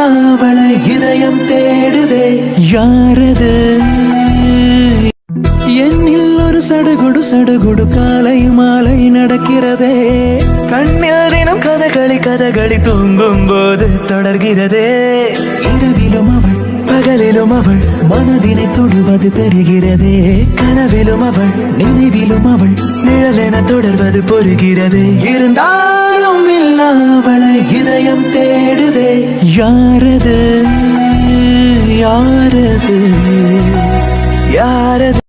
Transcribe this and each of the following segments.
அவளை இதயம் தேடுதே யாரது என்னில் ஒரு சடுகுடு சடுகுடு காலை மாலை நடக்கிறதே கண்ணில் தினம் கதகளி தூங்கும் போது தொடர்கிறதே இரவிலும் அவள் பகலிலும் அவள் மனதினை தொடுவது தெரிகிறதே கனவிலும் அவள் நினைவிலும் அவள் நிழலென தொடர்வது பொறுகிறதே இருந்தாலும் இல்ல அவளை இதயம் தேடுதே யாரது யாரது யாரது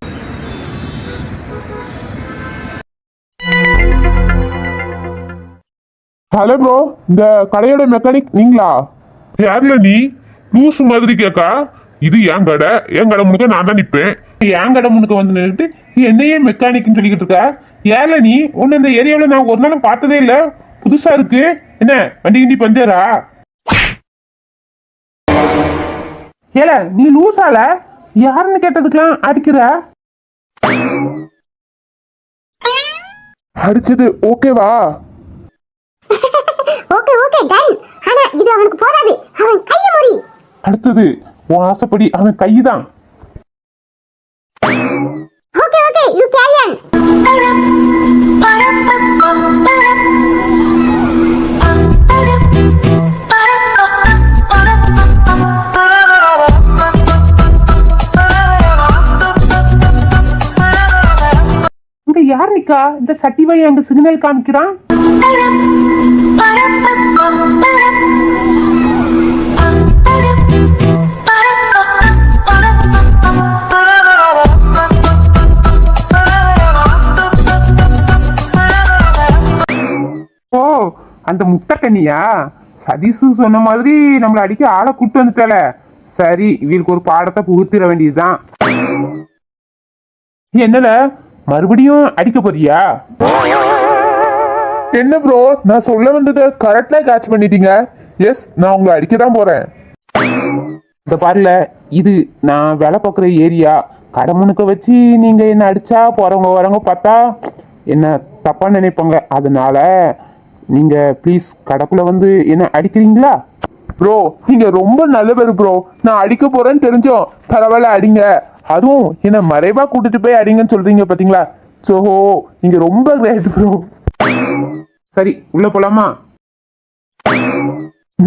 ஹலோ ப்ரோ, இந்த கடையோட மெக்கானிக் நீங்களா? யாருல நீ லூஸ் மாதிரி கேக்கா? இது என் கடை முழுக்க நான் தான் நிப்பேன். என் கடை முன்னுக்கு வந்து நின்றுட்டு என்னையே மெக்கானிக்னு சொல்லிக்கிட்டு இருக்கா? யாருல நீ? ஒன்னு இந்த ஏரியாவில் நான் ஒரு நாளும் பார்த்ததே இல்ல, புதுசா இருக்கு. என்ன வண்டி கிண்டி பஞ்சரா? ஏல நீ லூசால யாருன்னு கேட்டதுக்கெல்லாம் அடிக்கிற? அடிச்சது ஓகேவா? Okay okay done. ஆனா இது அவனுக்கு போதாது, அவன் கைய முறி. அடுத்தது உன் ஆசைப்படி அவன் கைதான். Okay okay you carry on. இங்க யார் நிக்கா? இந்த சட்டிவை அங்க சிக்னல் காமிக்கிறான். ஓ அந்த முட்டைக்கண்ணியா? சதீஷு சொன்ன மாதிரி நம்மள அடிக்க ஆளை கூட்டு வந்துட்டால. சரி, இவருக்கு ஒரு பாடத்தை புகுத்திட வேண்டியதுதான். என்னல மறுபடியும் அடிக்க போறியா? என்ன ப்ரோ, நான் சொல்ல வந்ததை கரெக்டா கேட்ச் பண்ணிட்டீங்க. எஸ், நான் உங்களை அடிக்க தான் போறேன். இந்த பாருல, இது நான் வேலை பார்க்குற ஏரியா. கடை முனுக்க வச்சு நீங்க என்ன அடிச்சா போறவங்க வரவங்க பார்த்தா என்ன தப்பா நினைப்பாங்க. அதனால நீங்க ப்ளீஸ் கடைக்குள்ள வந்து என்ன அடிக்கிறீங்களா? ப்ரோ நீங்க ரொம்ப நல்லவர் ப்ரோ. நான் அடிக்க போறேன்னு தெரிஞ்சோம் பரவாயில்ல அடிங்க. அதுவும் என்ன மறைவா கூட்டிட்டு போய் அடிங்கன்னு சொல்றீங்க பாத்தீங்களா? சோ நீங்க ரொம்ப கிரேட் ப்ரோ. சரி உள்ள போலாமா?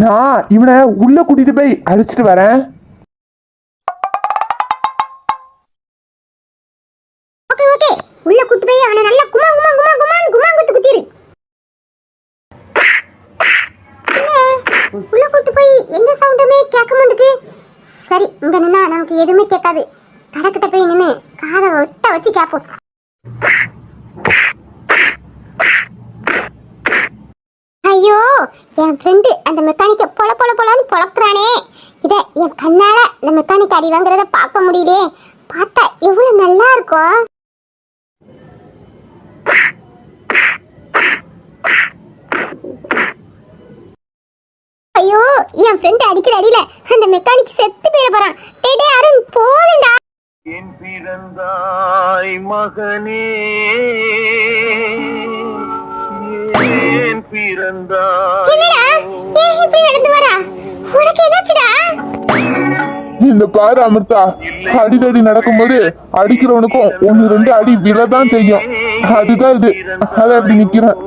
நான் இவனை உள்ள கூட்டிட்டு போய் அடிச்சிட்டு வரேன். ஓகே ஓகே உள்ள கூட்டி போய் அவனை நல்லா குமா குமா குமா குமான்னு குமாங்குத்து குத்திரு. உள்ள கூட்டி போய் எந்த சவுண்டுமே கேட்க மாட்டேங்குது. சரி இங்க நின்னா நமக்கு எதுவுமே கேட்காது. கடைக்கிட்ட போய் நின்று காதை ஒட்ட வச்சு கேட்போம். ஐயோ என் ஃப்ரெண்டு அந்த மெக்கானிக்க பொல பொல பொலன்னு பொழக்கிறானே. இத என் கண்ணால இந்த மெக்கானிக் அடி வாங்குறத பார்க்க முடியலே. பார்த்தா எவ்வளவு நல்லா இருக்கும். ஐயோ என் ஃப்ரெண்ட் அடிக்கிற அடியில அந்த மெக்கானிக் செத்து போயிட போறான். டேய் டேய் அருண் போதும்டா. என் பிறந்தாய் மகனே ஏன் பிறந்தாய்? என்னடா ஏன் இப்படி நடந்து வரா? உனக்கு என்னாச்சுடா? இந்த பாரு அமிர்தா, அடிதடி நடக்கும்போது அடிக்கிறவனுக்கும் ஒன்னு ரெண்டு அடி விழதான் செய்யும். அதுதான் இது. அதை அப்படி நிக்கிறேன்.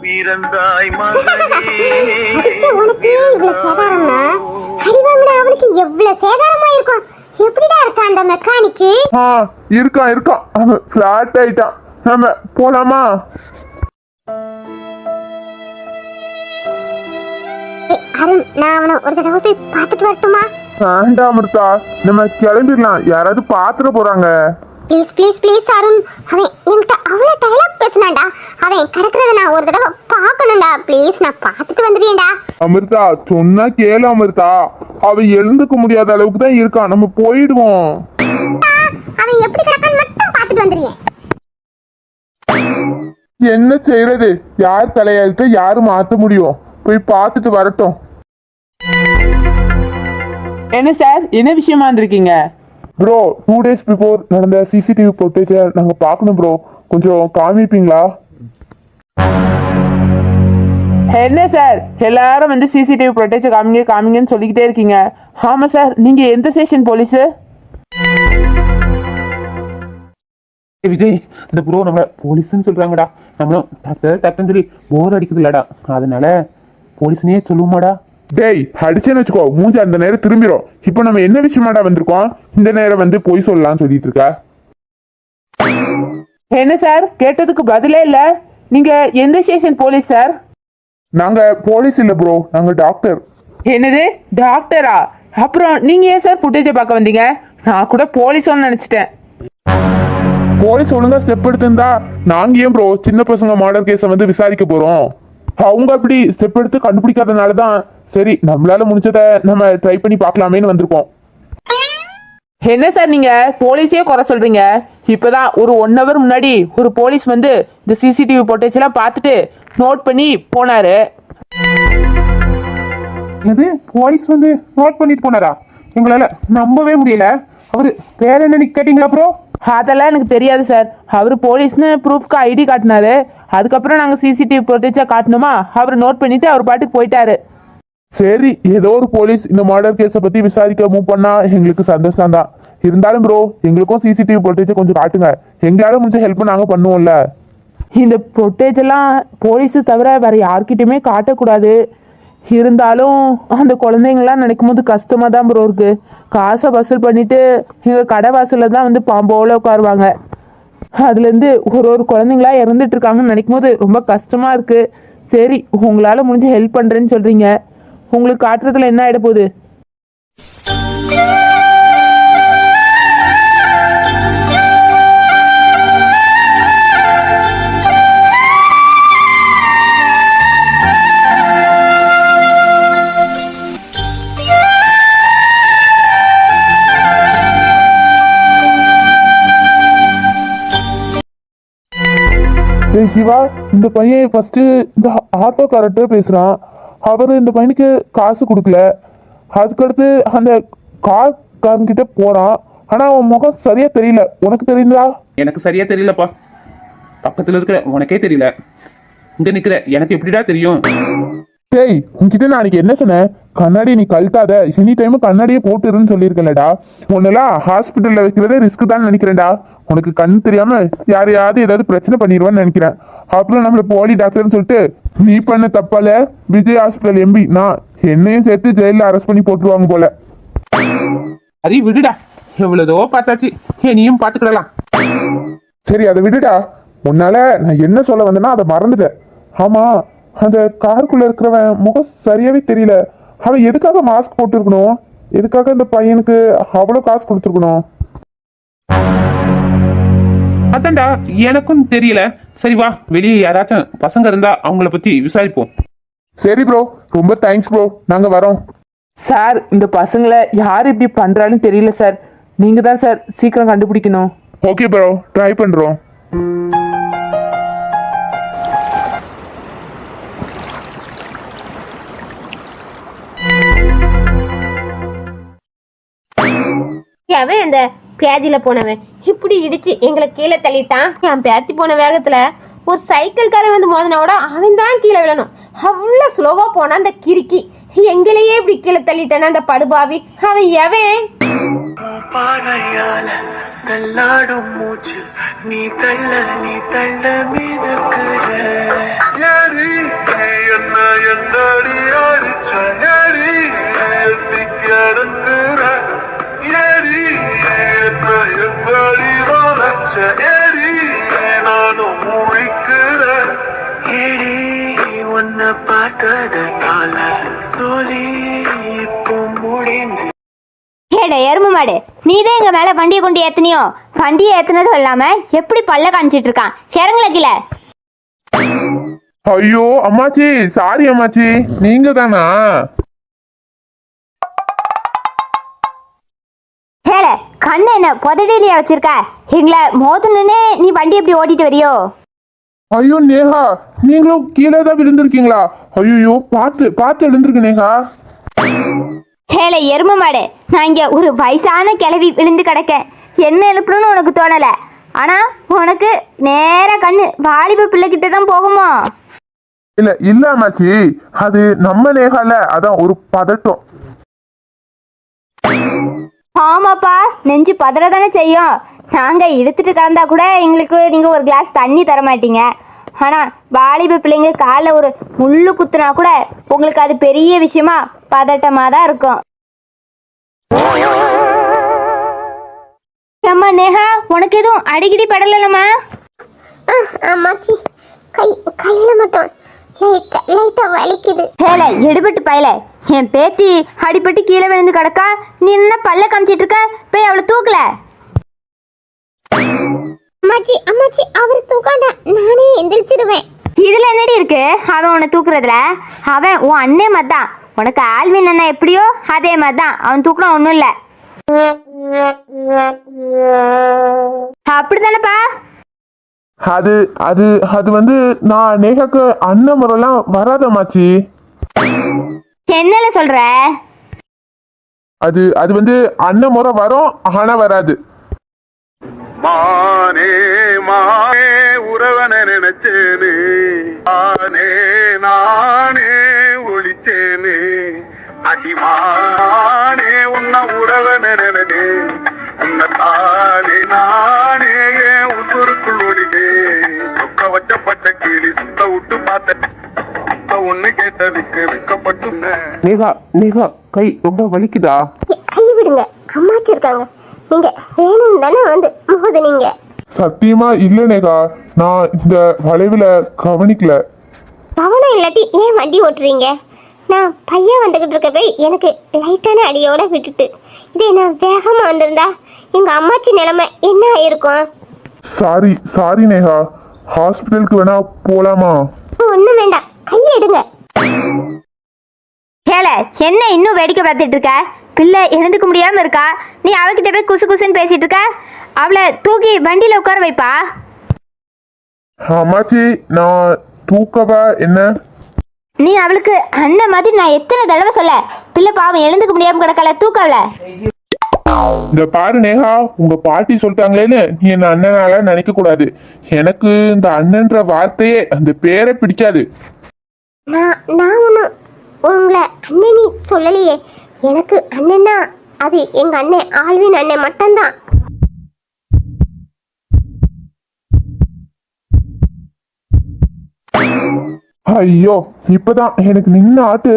பிறந்தாய் மகனே அடிச்ச உனக்கு இவ்வளவு சேதாரம்னா அடி வாங்குற அவனுக்கு எவ்வளவு சேதாரமா இருக்கும். எப்படிடா இருக்கா அந்த மெக்கானிக்கு? இருக்கான். அவன் பிளாட் ஆயிட்டான். நம்ம போலாமா? அருண் நான் அவனை ஒரு தடவை போய் பார்த்துட்டு வரட்டுமா? வேண்டாம் அமிர்தா, நம்ம கிளம்பிடலாம். யாராவது பாத்துட போறாங்க. ப்ளீஸ் ப்ளீஸ் ப்ளீஸ் அருண், அவன் என்கிட்ட அவ்வளோ டைலாக் பேசினான்டா. அவன் கிடக்கிறத நான் ஒரு தடவை பார்க்கணும்டா. ப்ளீஸ் நான் பார்த்துட்டு வந்துடுவேன்டா. அமிர்தா சொன்னா கேளு அமிர்தா. அவன் எழுந்துக்க முடியாத அளவுக்கு தான் இருக்கான். நம்ம போயிடுவோம். அவன் எப்படி கிடக்கான்னு மட்டும் பார்த்துட்டு வந்துடுவேன். என்ன செய்யறது? யார் தலையெழுத்த யாரு மாத்த முடியும்? போய் பார்த்துட்டு வரட்டும். என்ன சார், என்ன விஷயமா இருந்திருக்கீங்க? ப்ரோ 2 days பிஃபோர் நடந்த சிசிடிவி ஃபுட்டேஜை நாங்கள் பார்க்கணும் ப்ரோ. கொஞ்சம் காமிப்பீங்களா? என்ன சார் எல்லாரும் வந்து சிசிடிவி ஃபுட்டேஜ் காமிங்க காமிங்கன்னு சொல்லிக்கிட்டே இருக்கீங்க. ஆமா சார், நீங்க எந்த ஸ்டேஷன் போலீஸு? விஜய், இந்த ப்ரோ நம்மள போலீஸ்ன்னு சொல்றாங்கடா. நம்மளும் டாக்டர் சொல்லி போர் அடிக்குது இல்லடா, அதனால போலீஸ்னே சொல்லுவோமாடா. டேய், அடிச்சேன்னு வச்சுக்கோ, மூஞ்சி அந்த நேரம் திரும்பிடும். இப்போ நம்ம என்ன விஷயமாடா வந்திருக்கோம்? இந்த நேரம் வந்து பொய் சொல்லலாம்னு சொல்லிட்டு இருக்க. என்ன சார், கேட்டதுக்கு பதிலே இல்ல. நீங்க எந்த ஸ்டேஷன் போலீஸ் சார்? நாங்க போலீஸ் இல்ல ப்ரோ, நாங்க டாக்டர். என்னது, டாக்டரா? அப்புறம் நீங்க ஏன் சார் ஃபுட்டேஜை பார்க்க வந்தீங்க? நான் கூட போலீஸோன்னு நினைச்சிட்டேன். போலீஸ் ஒழுங்கா ஸ்டெப் எடுத்திருந்தா நாங்க ஏன் ப்ரோ சின்ன பசங்க மர்டர் கேஸை வந்து விசாரிக்க போறோம்? அவங்க அப்படி ஸ்டெப் எடுத்து கண்டுபிடிக்காதனால தான் சரி நம்மளால முடிஞ்சதை நம்ம ட்ரை பண்ணி பார்க்கலாமேன்னு வந்திருக்கோம். என்ன சார் நீங்க போலீஸே குறை சொல்றீங்க? இப்பதான் ஒரு 1 hour முன்னாடி ஒரு போலீஸ் வந்து இந்த சிசிடிவி ஃபுட்டேஜ் எல்லாம் பார்த்துட்டு நோட் பண்ணி போனாரு. இது போலீஸ் வந்து நோட் பண்ணிட்டு போனாரா? எங்களால நம்பவே முடியல. அவரு வேற என்ன கேட்டீங்களா ப்ரோ? அதெல்லாம் எனக்கு தெரியாது சார். அவர் போலீஸ்னு ப்ரூஃப்க்கு ஐடி காட்டினாரு. அதுக்கப்புறம் நாங்கள் சிசிடிவி ஃபுட்டேஜை காட்டினோமா, அவர் நோட் பண்ணிட்டு அவர் பாட்டுக்கு போயிட்டாரு. சரி, ஏதோ ஒரு போலீஸ் இந்த மர்டர் கேஸை பத்தி விசாரிக்க மூவ் பண்ணா எங்களுக்கு சந்தோஷம் தான். இருந்தாலும் ப்ரோ, எங்களுக்கும் சிசிடிவி ஃபுட்டேஜை கொஞ்சம் காட்டுங்க. எங்களால முடிஞ்ச ஹெல்ப் நாங்க பண்ணுவோம்ல. இந்த ஃபுட்டேஜ் எல்லாம் போலீஸு தவிர வேற யார்கிட்டயுமே காட்டக்கூடாது. இருந்தாலும் அந்த குழந்தைங்களாம் நினைக்கும் போது கஷ்டமா தான் ப்ரோ இருக்கு. காசை வசூல் பண்ணிட்டு எங்க கடை வாசல்ல தான் வந்து பாம்போல உட்காருவாங்க. அதுலேருந்து ஒரு குழந்தைங்களா இறந்துட்டு இருக்காங்கன்னு நினைக்கும் போது ரொம்ப கஷ்டமா இருக்கு. சரி, உங்களால முடிஞ்ச ஹெல்ப் பண்றேன்னு சொல்றீங்க. உங்களுக்கு காட்டுறதுல என்ன ஆயிட போகுது? டேய் சிவா, இந்த பையன் ஃபர்ஸ்ட் இந்த ஆட்டோக்காரர்கிட்ட பேசுறான். அவர் இந்த பையனுக்கு காசு கொடுக்கல. அதுக்கடுத்து அந்த கார்காரன்கிட்ட போறான். ஆனா அவன் முகம் சரியா தெரியல. உனக்கு தெரியுதா? எனக்கு சரியா தெரியலப்பா. பக்கத்துல இருக்கிற உனக்கே தெரியல, இங்க நிக்கிற எனக்கு எப்படிடா தெரியும்? டேய், உன்கிட்ட நான் அன்னைக்கு என்ன சொன்னேன்? கண்ணாடி நீ கழட்டாத, எனி டைம் கண்ணாடியே போட்டுருன்னு சொல்லியிருக்கலடா. உன்னெல்லாம் ஹாஸ்பிட்டல்ல வைக்கிறதே ரிஸ்க் தான் நினைக்கிறேன்டா. உனக்கு கண் தெரியாம யாரையாவது ஏதாவது பிரச்சனை பண்ணிடுவான்னு நினைக்கிறேன். அப்புறம் நம்மள போலி டாக்டர்னு சொல்லிட்டு நீ பண்ண தப்பால விஜய் ஹாஸ்பிட்டல் எம்பி நான் என்னையும் சேர்த்து ஜெயில அரெஸ்ட் பண்ணி போட்டுருவாங்க போல. அதை விடுடா, எவ்வளதோ பார்த்தாச்சு, நீயும் பார்த்துக்கிடலாம். சரி, அதை விடுடா. உன்னால நான் என்ன சொல்ல வந்தேன்னா அதை மறந்துட்டேன். ஆமா, அந்த காருக்குள்ள இருக்கிறவன் முகம் சரியாவே தெரியல. அவன் எதுக்காக மாஸ்க் போட்டுருக்கணும்? எதுக்காக இந்த பையனுக்கு அவ்வளோ காசு கொடுத்துருக்கணும்? அதான்டா எனக்கும் தெரியல. சரி வா, வெளியே யாராச்சும் பசங்க இருந்தா அவங்கள பத்தி விசாரிப்போம். சரி ப்ரோ, ரொம்ப தேங்க்ஸ் ப்ரோ, நாங்க வரோம். சார், இந்த பசங்களை யார் இப்படி பண்றான்னு தெரியல சார். நீங்க தான் சார் சீக்கிரம் கண்டுபிடிக்கணும். ஓகே ப்ரோ, ட்ரை பண்றோம். அவன் அந்த பேதியில போனவன் இப்படி இடிச்சு எங்களை கீழே தள்ளிட்டான். என் பேத்தி போன வேகத்துல ஒரு சைக்கிள்காரன் வந்து மோதினோட அவன் தான் கீழே விழணும். அவ்வளோ ஸ்லோவா போனா அந்த கிறுக்கி எங்களையே இப்படி கீழே தள்ளிட்டான அந்த படுபாவி. அவன் எவன்? பார்வையால தள்ளாடும் மூச்சு நீ தள்ள மீதுக்குற என்ன என்னடி அடிச்ச ஏறி எட்டி கிடக்குற ஏறி என்ன எங்கடி வளர்ச்ச ஏறி நானும் முழிக்கிற ஏடி உன்னை பார்த்ததுனால சொல்லி இப்போ முடிஞ்சு. ஏடா எருமை மாடு, நீதான் எங்க மேல வண்டியை கொண்டு ஏத்தனியோ? வண்டியை ஏத்துனதும் இல்லாம எப்படி பல்ல காமிச்சிட்டு இருக்கான். இறங்கல கீழே. ஐயோ அம்மாச்சி, சாரி அம்மாச்சி, நீங்க தானா? ஏல கண்ணு என்ன புதடியிலையா வச்சிருக்க? எங்களை மோதணுன்னே நீ வண்டி எப்படி ஓட்டிட்டு வரியோ? ஐயோ நேஹா, நீங்களும் கீழே தான் விழுந்திருக்கீங்களா? ஐயோ, பார்த்து எழுந்திருக்கு நேஹா. ஏல எருமை மாடு, நான் இங்க ஒரு வயசான கிளவி விழுந்து கிடக்கேன். என்ன எழுப்பணும்னு உனக்கு தோணல. ஆனா உனக்கு நேர கண்ணு வாலிப பிள்ளைகிட்ட தான் போகுமா? இல்ல அம்மாச்சி, அது நம்ம நேகால, அதான் ஒரு பதட்டம். ஆமாப்பா, நெஞ்சு பதறதானே செய்யும். நாங்க இழுத்துட்டு கிடந்தா கூட எங்களுக்கு நீங்க ஒரு கிளாஸ் தண்ணி தர மாட்டீங்க. ஆனா வாலிப பிள்ளைங்க காலில் ஒரு முள்ளு குத்துனா கூட உங்களுக்கு அது பெரிய விஷயமா பதட்டமா தான் இருக்கும். அம்மா நேஹா, உனக்கு எதுவும் அடிக்கடி படலம்மா? அம்மாச்சி, கையில மட்டும் லைட்டா வலிக்குது. ஹேல எடுபட்டு பயல, என் பேத்தி அடிபட்டு கீழே விழுந்து கிடக்கா, நீ என்ன பல்ல காமிச்சிட்டு இருக்க? போய் அவளை தூக்கல. அம்மாச்சி அவர் தூக்காண்டா, நானே எந்திரிச்சிருவேன். இதுல என்னடி இருக்கு அவன் உன்னை தூக்குறதுல? அவன் உன் அண்ணே மாதிரிதான். உனக்கு ஆல்வின் அண்ணா எப்படியோ அதே மாதிரிதான். அவன் தூக்கணும் ஒண்ணும் இல்ல. அப்படித்தானப்பா? அது அது அது வந்து நான் நேகாக்கு அண்ணன் முறைலாம் வராதம்மாச்சி. என்னல சொல்ற? அது அது வந்து அண்ணன் முறை வரும், ஆனா வராது. மானே மானே உறவனை நினைச்சேனே, நானே ஒளிச்சேனே, அடிமானே உன்ன உறவனை நினைனே, உன்ன தானே நானே உசுருக்குள் ஒளிவே, சொக்க வச்ச பச்சை கீழி சுத்த விட்டு பார்த்த ஒண்ணு கேட்டதுக்கு வெக்கப்பட்டு. நேகா நேகா, கை ரொம்ப வலிக்குதா? கை விடுங்க, அம்மாச்சி இருக்காங்க. நீங்க வேணும் தானே வந்து மோதுனீங்க. சத்தியமா இல்ல நேகா, நான் இந்த வளைவுல கவனிக்கல. கவனம் இல்லாட்டி ஏன் வண்டி ஓட்டுறீங்க? நான் பையன் வந்துகிட்டு இருக்க போய் எனக்கு லைட்டான அடியோட விட்டுட்டு, இதே நான் வேகமா வந்திருந்தா எங்க அம்மாச்சி நிலைமை என்ன ஆயிருக்கும்? சாரி நேகா, ஹாஸ்பிட்டலுக்கு வேணா போலாமா? ஒண்ணும் வேண்டாம், கையை எடுங்க. ஹேல, என்ன இன்னும் வேடிக்கை பார்த்துட்டு இருக்க? பிள்ளை எழுந்துக்க முடியாம இருக்கா, நீ அவகிட்ட போய் குசு குசுன்னு பேசிட்டு இருக்க. அவளை தூக்கி வண்டியில உட்கார வைப்பா. அம்மாச்சி, நான் தூக்கவா என்ன? நீ அவளுக்கு அண்ணன் மாதிரி நான் எத்தனை தடவை சொல்ல, பிள்ளை பாவம் எழுந்துக்க முடியாம கிடக்கல, தூக்கவல. இந்த பாரு நேகா, உங்க பாட்டி சொல்லிட்டாங்களேன்னு நீ என்ன அண்ணனால நினைக்க கூடாது. எனக்கு இந்த அண்ணன்ற வார்த்தையே, அந்த பேரை பிடிக்காது. நான் ஒன்றும் உங்களை அண்ணனி சொல்லலையே. எனக்கு அண்ணன்னா அது எங்க அண்ணன் ஆல்வின் அண்ணன் மட்டும்தான். ஐயோ, இப்பதான் எனக்கு நின்ன ஆட்டு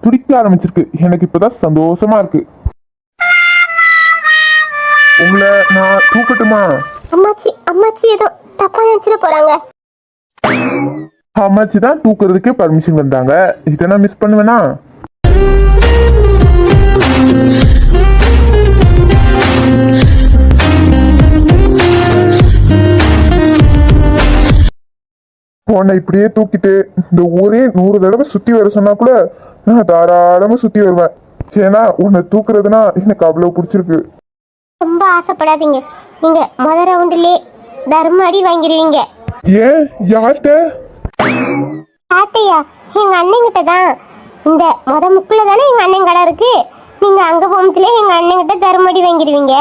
துடிக்க ஆரம்பிச்சிருக்கு. எனக்கு இப்பதான் சந்தோஷமா இருக்கு. உங்களை நான் தூக்கட்டுமா? அம்மாச்சி ஏதோ தப்பா நினைச்சிட போறாங்க. அம்மாச்சி தான் தூக்குறதுக்கே பர்மிஷன் வந்தாங்க, இதை நான் மிஸ் பண்ணுவேனா? உன்னை இப்படியே தூக்கிட்டு இந்த ஊரே 100 தடவை சுத்தி வர சொன்னா கூட நான் தாராளமா சுத்தி வருவேன். ஏன்னா உன்னை தூக்குறதுனா எனக்கு அவ்வளவு பிடிச்சிருக்கு. ரொம்ப ஆசைப்படாதீங்க, நீங்க முதல் ரவுண்டிலே தர்ம அடி வாங்கிடுவீங்க. ஏன், யார்கிட்ட? ஆட்டையா, எங்க அண்ணன் கிட்ட தான். இந்த முக்குல தானே எங்க அண்ணன் கடை இருக்கு. நீங்க அங்க போகும்போதுல எங்க அண்ணன் கிட்ட தர்மடி வாங்கிடுவீங்க.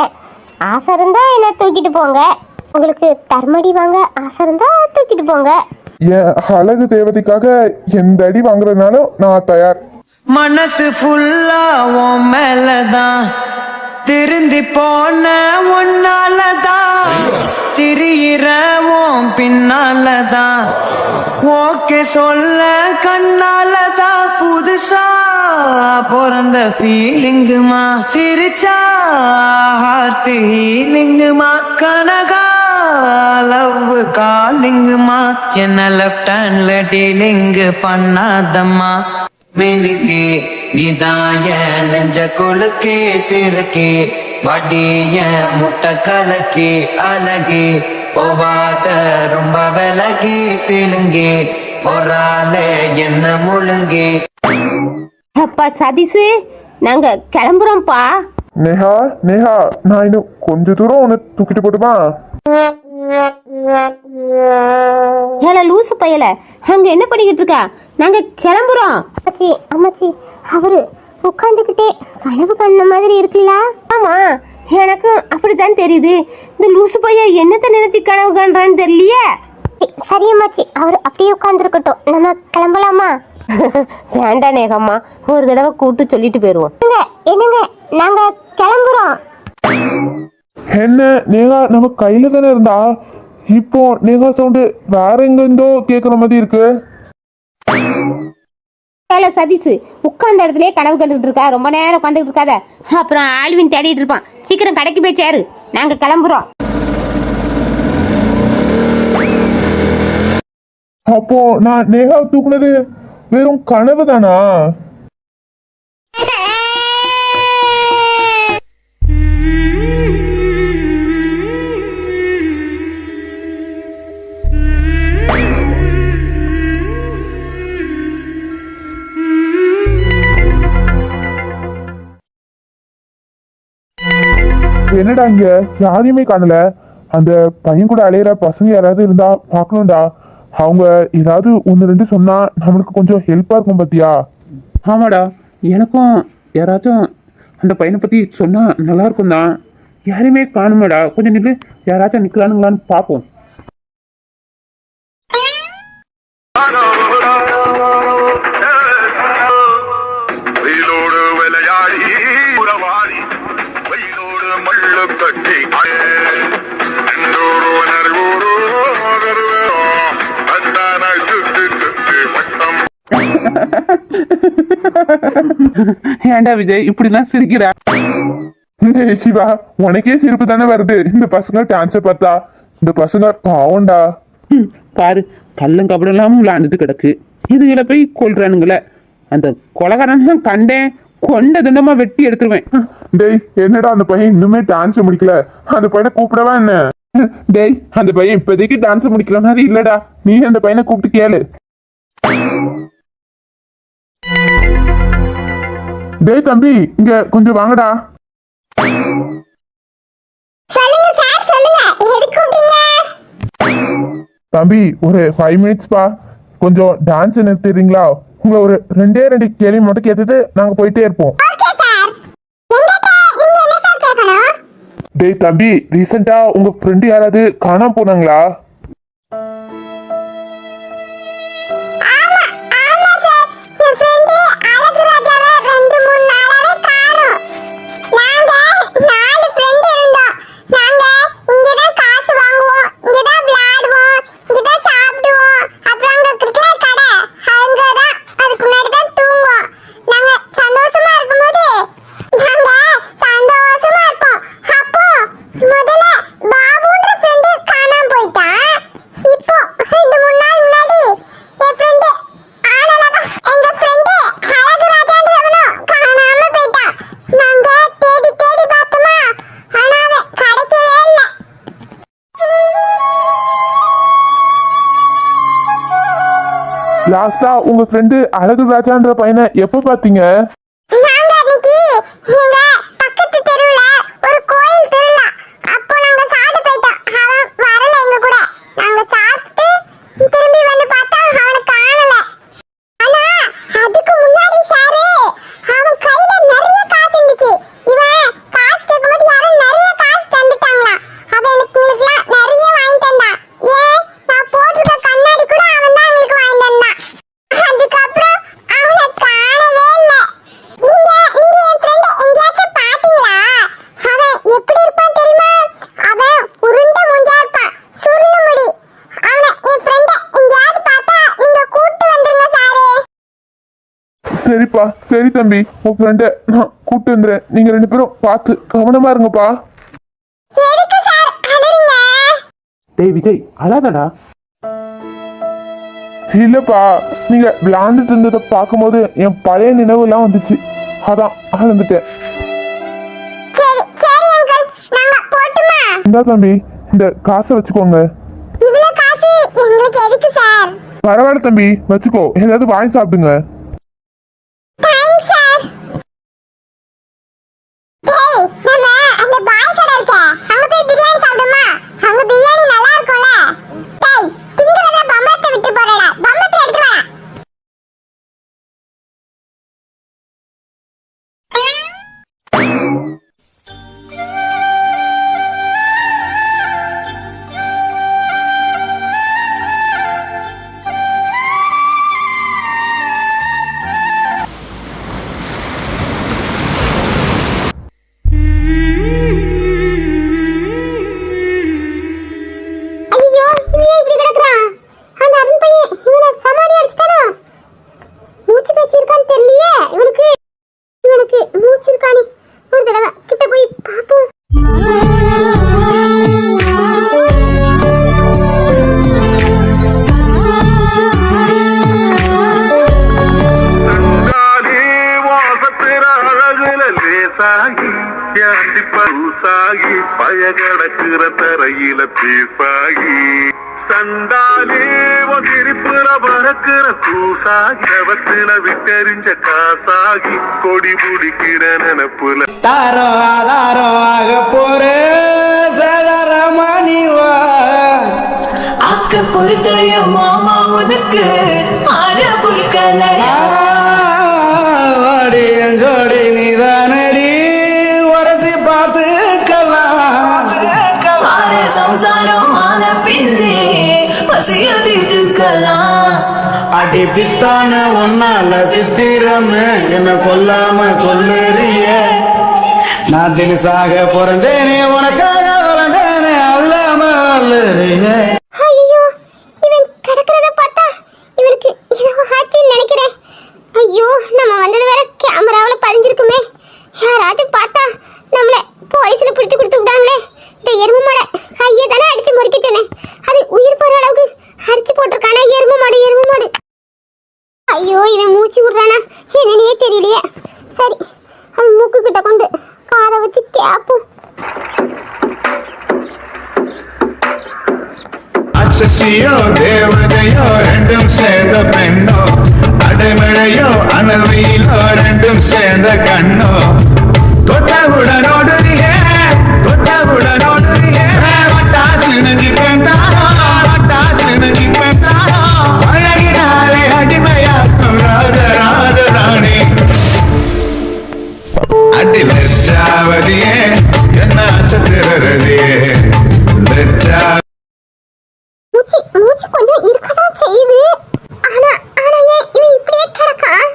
ஆசை இருந்தா என்ன தூக்கிட்டு போங்க. உங்களுக்கு தர்மடி வாங்க ஆசை இருந்தா தூக்கிட்டு போங்க. என் அழகு தேவதைக்காக எந்த அடி வாங்குறதுனாலும் நான் தயார். மனசு ஃபுல்லா உன் மேலதான், திருந்தி போன உன்னாலதான், திரியிற உன் பின்னாலதான், ஓகே சொல்ல கண்ணாலதான், புதுசா பிறந்த ஃபீலிங்குமா, சிரிச்சா ஹார்ட் ஹீலிங்குமா, கனகா லவ் காலிங்குமா, என்ன லெஃப்ட் ஹேண்ட்ல டீலிங்கு பண்ணாதம்மா, மெருகே இதாய நெஞ்ச கொழுக்கே சிறுக்கே, வடிய முட்டை கலக்கி அழகே, போவாத ரொம்ப விலகி சிலுங்கே, பொறாலே என்ன முழுங்கே. அப்பா சதீஷு, நாங்க கிளம்புறோம்ப்பா. நேஹா நேஹா, நான் இன்னும் கொஞ்ச தூரம் உன்னை தூக்கிட்டு போட்டுமா? ஏல லூசு பையல, அங்க என்ன பண்ணிக்கிட்டு இருக்கா? நாங்க கிளம்புறோம். அம்மாச்சி அவரு உட்காந்துக்கிட்டே கனவு கண்ண மாதிரி இருக்குல்ல? ஆமா, எனக்கும் அப்படித்தான் தெரியுது. இந்த லூசு பையன் என்னத்த நினைச்சு கனவு காண்றான்னு தெரியலையே. சரியம்மாச்சி அவர் அப்படியே உட்காந்துருக்கட்டும், நம்ம கிளம்பலாமா? வேண்டாம் நேகம்மா, ஒரு தடவை கூட்டு சொல்லிட்டு போயிருவோம். என்னங்க நாங்க கிளம்புறோம். என்ன நேகா நம்ம கையில தானே இருந்தா, இப்போ நேகா சவுண்டு வேற எங்க இருந்தோ கேக்குற மாதிரி இருக்கு. சதீஷ் உட்கார்ந்த இடத்துலயே கனவு கண்டுகிட்டு இருக்கா, ரொம்ப நேரம் உட்காந்துட்டு இருக்காத, அப்புறம் ஆல்வின் தேடிட்டு இருப்பான். சீக்கிரம் கடைக்கு போய் சேரு, நாங்க கிளம்புறோம். அப்போ நான் நேகா தூக்குனது வெறும் கனவு தானா? என்னடா இங்க யாரையுமே காணல. அந்த பையன் கூட அலையிற பசங்க யாராவது இருந்தா பார்க்கணும்டா. அவங்க ஏதாவது ஒன்று ரெண்டு சொன்னா நம்மளுக்கு கொஞ்சம் ஹெல்ப்பா இருக்கும் பாத்தியா? ஆமாடா, எனக்கும் யாராச்சும் அந்த பையனை பற்றி சொன்னால் நல்லா இருக்கும் தான். யாரையுமே காணுமாடா, கொஞ்சம் நின்று யாராச்சும் நிற்கிறானுங்களான்னு பார்ப்போம். வெயிலோடு விளையாடி உறவாடி வெயிலோடு மள்ளு கட்டி ஏண்டா விஜய் இப்படிலாம் சிரிக்கிறா? டேய் சிவா, உனக்கே சிரிப்பு தானே வருது இந்த பசங்க டான்ஸை பார்த்தா. இந்த பசங்க பாவம்டா. பாரு, கள்ளம் கபடெல்லாம் விளாண்டுட்டு கிடக்கு, இதுகளை போய் கொல்றானுங்களே. அந்த கொலகாரன் கண்டேன், கொண்ட திண்டமா வெட்டி எடுத்துருவேன். டேய் என்னடா அந்த பையன் இன்னுமே டான்ஸ் முடிக்கல? அந்த பையனை கூப்பிடவா என்ன? டேய் அந்த பையன் இப்போதைக்கு டான்ஸ் முடிக்கிற மாதிரி இல்லடா, நீ அந்த பையனை கூப்பிட்டு கேளு. டேய் தம்பி, இங்க கொஞ்சம் வாங்கடா. தம்பி ஒரு 5 மினிட்ஸ் பா, கொஞ்சம் டான்ஸ் நிறுத்திடுறீங்களா? உங்களை ஒரு 2 கேள்வி மட்டும் கேட்டுட்டு நாங்க போயிட்டே இருப்போம். டேய் தம்பி, ரீசெண்டா உங்க ஃப்ரெண்டு யாராவது காணாம போனாங்களா? லாஸ்டா உங்க ஃப்ரெண்டு அழகு ராஜான்ற பையனை எப்போ பாத்தீங்க? சரிப்பா, சரி தம்பி, உன் ஃப்ரெண்ட நான் கூப்பிட்டு வந்துடுறேன். நீங்க 2 பேரும் பார்த்து கவனமா இருங்கப்பா. டேய் விஜய், அழாதடா. இல்லப்பா, நீங்க விளையாண்டுட்டு இருந்ததை பார்க்கும்போது என் பழைய நினைவு எல்லாம் வந்துச்சு, அதான் அழுந்துட்டேன். இந்தா தம்பி, இந்த காசை வச்சுக்கோங்க. பரவாயில்ல தம்பி, வச்சுக்கோ, ஏதாவது வாங்கி சாப்பிடுங்க. பார்க்கிற அழகுல லேசாகி ஏண்டி பருசாகி பய கிடக்குற தரையில பேசாகி சண்டாலே சிரிப்புல பறக்கிற தூசாகி செவத்துல விட்டெறிஞ்ச காசாகி கொடி பிடிக்கிற நினப்புல தாரோ ஆதாரோ ஆக போற சதரமணிவா அக்க பொறுத்தைய மாமா உனக்கு ஆற புலிக்கலடா ஜோடி நீதானடி உரசி பார்த்துக்கலாம் ஆற சம்சாரம் ஆன பின்னே பசியறிஞ்சுக்கலாம் அடி பித்தான ஒன்னால சித்திரமே என்ன கொல்லாம கொள்ளுறிய நான் தினசாக பிறந்தேனே உனக்காக வளர்ந்தேனே அல்லாம வளருங்க. ஐயோ இவன் கிடக்கிறத பார்த்தா இவனுக்கு ஏதோ ஆச்சுன்னு நினைக்கிறேன். ஐயோ நம்ம வந்தது வேற கேமராவில் பதிஞ்சிருக்குமே. யாராச்சும் பார்த்தா நம்மளை போலீஸ்ல பிடிச்சு கொடுத்து விட்டாங்களே. இந்த எருமை மாடை கையை தானே அடிச்சு முறிக்க சொன்னேன். அது உயிர் போற அளவுக்கு அடிச்சு போட்டிருக்கானா எருமை மாடு எருமை மாடு. ஐயோ இவன் மூச்சு விடுறானா என்னன்னே தெரியலையே. சரி அவன் மூக்கு கிட்ட கொண்டு காதை வச்சு கேப்போம். அசசியோ தேவதையோ ரெண்டும் சேர்ந்த பெண்ணோ அடைமழையோ அனல்வெயிலோ ரெண்டும் சேர்ந்த கண்ணோ தொட்டவுடனோடுறியே வட்டாச்சு நங்கி பெண்டானோ வட்டாச்சு நங்கி பெண்டானோ அழகினாலே அடிமையாக்கும் ராஜராணி அடி லட்சாவதியே என்ன சத்திரதியே லட்சா மூச்சு கொஞ்சம் இருக்கதான் செய்யுது. ஆனா ஆனா ஏன் இவன் இப்படியே கிடக்கான்?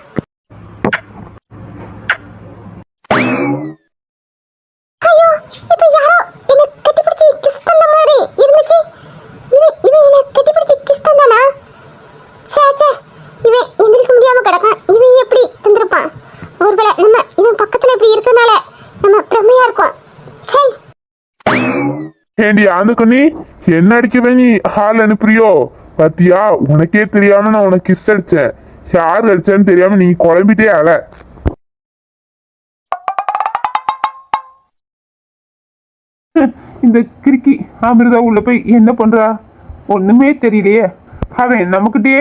ஐயோ இப்ப யாரோ என்ன கட்டிப்பிடிச்சு கிஸ் பண்ண மாதிரி இருந்துச்சு. இவன் என்ன கட்டிப்பிடிச்சு கிஸ் பண்ணானா? சேச்சே இவன் எந்திரிக்க முடியாம கிடக்கான். இவன் எப்படி தந்திருப்பான்? ஒருவேளை நம்ம இவன் பக்கத்துல இப்படி இருக்கனால நம்ம பிரமையா இருக்கோம். சரி ஏண்டி அந்த கண்ணி என்ன அடிக்கவே நீ ஹால் அனுப்புறியோ? பாத்தியா உனக்கே தெரியாம நான் உனக்கு கிஸ் அடிச்சேன். யார் அடிச்சேன்னு தெரியாம நீ குழம்பிட்டே ஆல. இந்த கிறுக்கி அமிர்தா உள்ள போய் என்ன பண்றா ஒண்ணுமே தெரியலையே. அவன் நமக்கிட்டே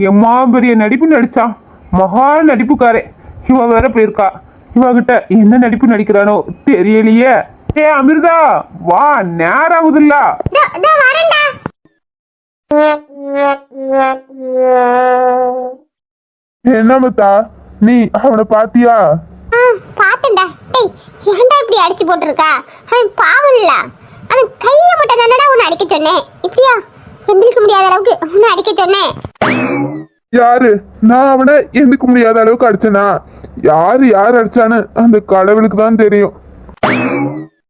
எம்மா பெரிய நடிப்பு நடிச்சான். மகா நடிப்புக்காரே. இவ வேற போயிருக்கா. இவகிட்ட என்ன நடிப்பு நடிக்கிறானோ தெரியலையே. ஏ அமிர்தா வா நேரம் ஆகுதுல்ல. என்ன மத்தா நீ அவனை பாத்தியா? பாத்தண்டா. டேய் ஏன்டா இப்படி அடிச்சு போட்டுருக்கா? அவன் பாவம் இல்ல. அவன் கையில மட்டும் தானடா உன்னை அடிக்க சொன்னேன். இப்படியா எந்திரிக்க முடியாத அளவுக்கு உன்னை அடிக்க சொன்னேன். யாரு? நான் அவனை எந்திக்க முடியாத அளவுக்கு அடிச்சனா? யார் அடிச்சான்னு அந்த கடவுளுக்கு தான் தெரியும்.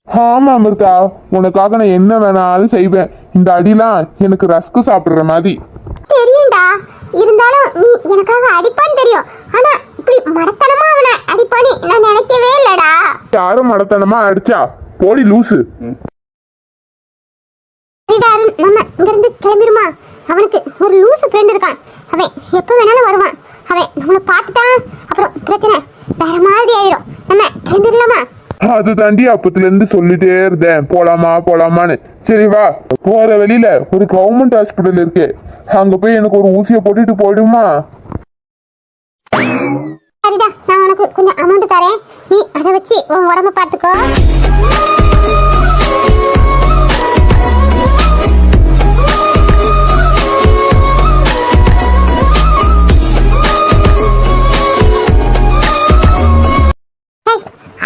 ஆமா அமிர்தா உனக்காக நான் என்ன வேணாலும் செய்வேன். இந்த அடிலாம் எனக்கு ரஸ்க்கு சாப்பிடுற மாதிரி. தெரியும்டா. இருந்தாலும் நீ எனக்காக அடிப்பான்னு தெரியும். ஆனா இப்படி மடத்தனமா அவனை அடிப்பான்னு நான் நினைக்கவே இல்லடா. யாரும் மடத்தனமா அடிச்சா? போடி லூசு. நம்ம இங்கிருந்து கிளம்பிருமா? அவனுக்கு ஒரு லூசு ஃப்ரெண்ட் இருக்கான். அவன் எப்ப வேணாலும் வருவான். அவன் நம்மளை பார்த்துட்டான் அப்புறம் பிரச்சனை வேற மாதிரி ஆயிரும். நம்ம கிளம்பிடலாமா? அது தாண்டி அப்பத்துல இருந்து சொல்லிட்டே இருந்தேன் போலாமான்னு. சரி வா. போற வெளியில ஒரு கவர்மெண்ட் ஹாஸ்பிட்டல் இருக்கு. அங்க போய் எனக்கு ஒரு ஊசியை போட்டுட்டு போயிடுமா? சரிடா நான் உனக்கு கொஞ்சம் அமௌண்ட் தரேன். நீ அதை வச்சு உன் உடம்ப பார்த்துக்கோ.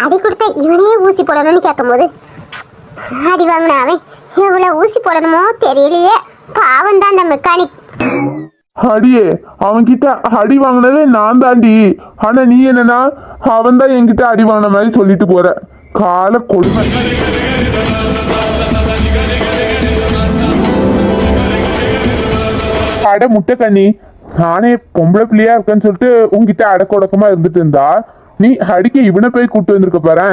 அடி கொடுத்த இவனே ஊசி போடணும்னு கேட்கும் போது அடி வாங்கின அவன் எவ்வளவு ஊசி போடணுமோ தெரியலையே. பாவம் தான் அந்த மெக்கானிக். அடியே அவன்கிட்ட அடி வாங்கினதே நான் தாண்டி. ஆனா நீ என்னன்னா அவன் தான் என்கிட்ட அடி வாங்கின மாதிரி சொல்லிட்டு போற. கால கொடுமை. அட முட்டை கண்ணி நானே பொம்பளை பிள்ளையா இருக்கேன்னு சொல்லிட்டு உங்ககிட்ட அடக்க உடக்கமா இருந்துட்டு இருந்தா நீ அடிக்க இவனை போய் கூப்பிட்டு வந்திருக்க பாரு.